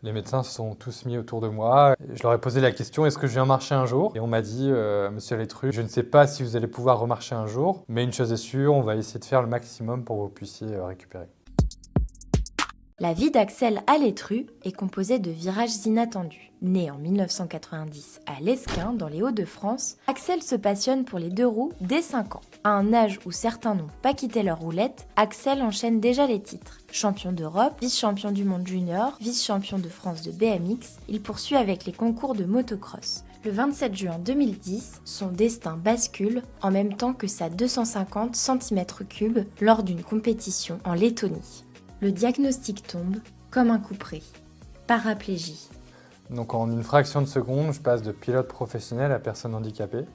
Les médecins se sont tous mis autour de moi. Je leur ai posé la question, est-ce que je viens marcher un jour? Et on m'a dit, monsieur Létru, je ne sais pas si vous allez pouvoir remarcher un jour, mais une chose est sûre, on va essayer de faire le maximum pour que vous puissiez récupérer. La vie d'Axel Alétru est composée de virages inattendus. Né en 1990 à Lesquin, dans les Hauts-de-France, Axel se passionne pour les deux roues dès 5 ans. À un âge où certains n'ont pas quitté leur roulette, Axel enchaîne déjà les titres. Champion d'Europe, vice-champion du monde junior, vice-champion de France de BMX, il poursuit avec les concours de motocross. Le 27 juin 2010, son destin bascule en même temps que sa 250 cm3 lors d'une compétition en Lettonie. Le diagnostic tombe comme un couperet. Paraplégie. Donc en une fraction de seconde, je passe de pilote professionnel à personne handicapée.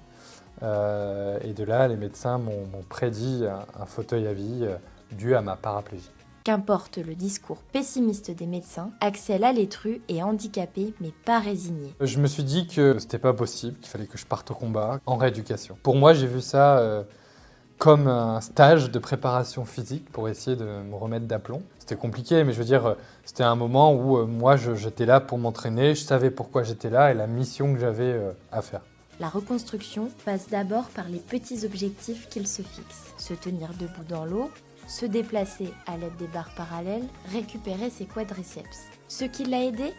Et de là, les médecins m'ont prédit un fauteuil à vie dû à ma paraplégie. Qu'importe le discours pessimiste des médecins, Axel Alétru est handicapé mais pas résigné. Je me suis dit que c'était pas possible, qu'il fallait que je parte au combat en rééducation. Pour moi, j'ai vu ça comme un stage de préparation physique pour essayer de me remettre d'aplomb. C'était compliqué, mais je veux dire, c'était un moment où moi, j'étais là pour m'entraîner, je savais pourquoi j'étais là et la mission que j'avais à faire. La reconstruction passe d'abord par les petits objectifs qu'il se fixe. Se tenir debout dans l'eau, se déplacer à l'aide des barres parallèles, récupérer ses quadriceps. Ce qui l'a aidé?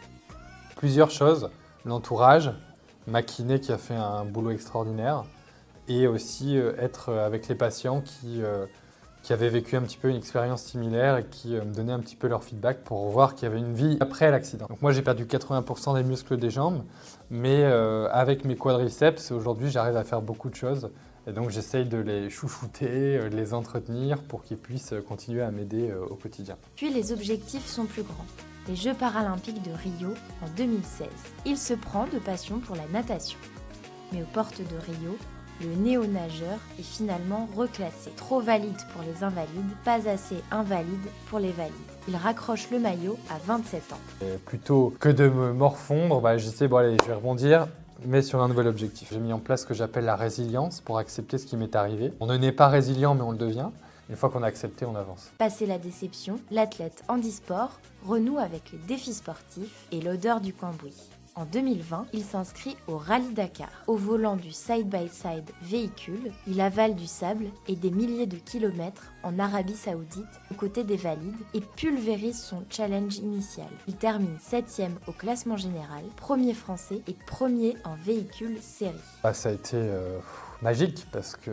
Plusieurs choses, l'entourage, ma kiné qui a fait un boulot extraordinaire, et aussi être avec les patients qui avaient vécu un petit peu une expérience similaire et qui me donnaient un petit peu leur feedback pour voir qu'il y avait une vie après l'accident. Donc moi j'ai perdu 80% des muscles des jambes, mais avec mes quadriceps, aujourd'hui j'arrive à faire beaucoup de choses. Et donc j'essaye de les chouchouter, de les entretenir pour qu'ils puissent continuer à m'aider au quotidien. Puis les objectifs sont plus grands. Les Jeux paralympiques de Rio en 2016. Il se prend de passion pour la natation. Mais aux portes de Rio, le néo-nageur est finalement reclassé. Trop valide pour les invalides, pas assez invalide pour les valides. Il raccroche le maillot à 27 ans. Et plutôt que de me morfondre, je sais, bon allez, je vais rebondir, mais sur un nouvel objectif. J'ai mis en place ce que j'appelle la résilience pour accepter ce qui m'est arrivé. On ne naît pas résilient, mais on le devient. Une fois qu'on a accepté, on avance. Passé la déception, l'athlète handisport renoue avec les défis sportifs et l'odeur du cambouis. En 2020, il s'inscrit au Rallye Dakar. Au volant du side-by-side véhicule, il avale du sable et des milliers de kilomètres en Arabie Saoudite aux côtés des valides et pulvérise son challenge initial. Il termine 7e au classement général, premier français et premier en véhicule série. Ça a été magique parce que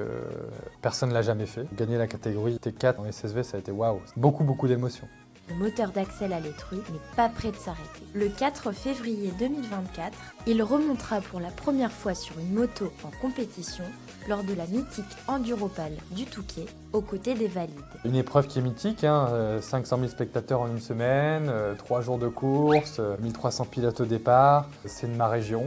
personne ne l'a jamais fait. Gagner la catégorie T4 en SSV, ça a été waouh. Beaucoup d'émotions. Le moteur d'Axel Alétru n'est pas prêt de s'arrêter. Le 4 février 2024, il remontera pour la première fois sur une moto en compétition lors de la mythique Enduropal du Touquet, aux côtés des valides. Une épreuve qui est mythique, 500 000 spectateurs en une semaine, 3 jours de course, 1300 pilotes au départ. C'est de ma région,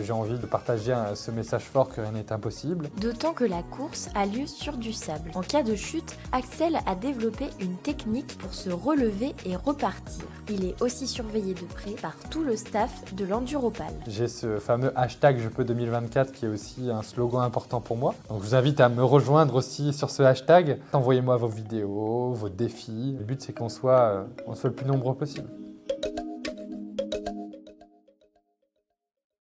j'ai envie de partager ce message fort que rien n'est impossible. D'autant que la course a lieu sur du sable. En cas de chute, Axel a développé une technique pour se relever et repartir. Il est aussi surveillé de près par tout le staff de l'Enduropal. J'ai ce fameux hashtag Je peux 2024 qui est aussi un slogan important pour moi. Donc je vous invite à me rejoindre aussi sur ce hashtag. Envoyez-moi vos vidéos, vos défis. Le but c'est qu'on soit le plus nombreux possible.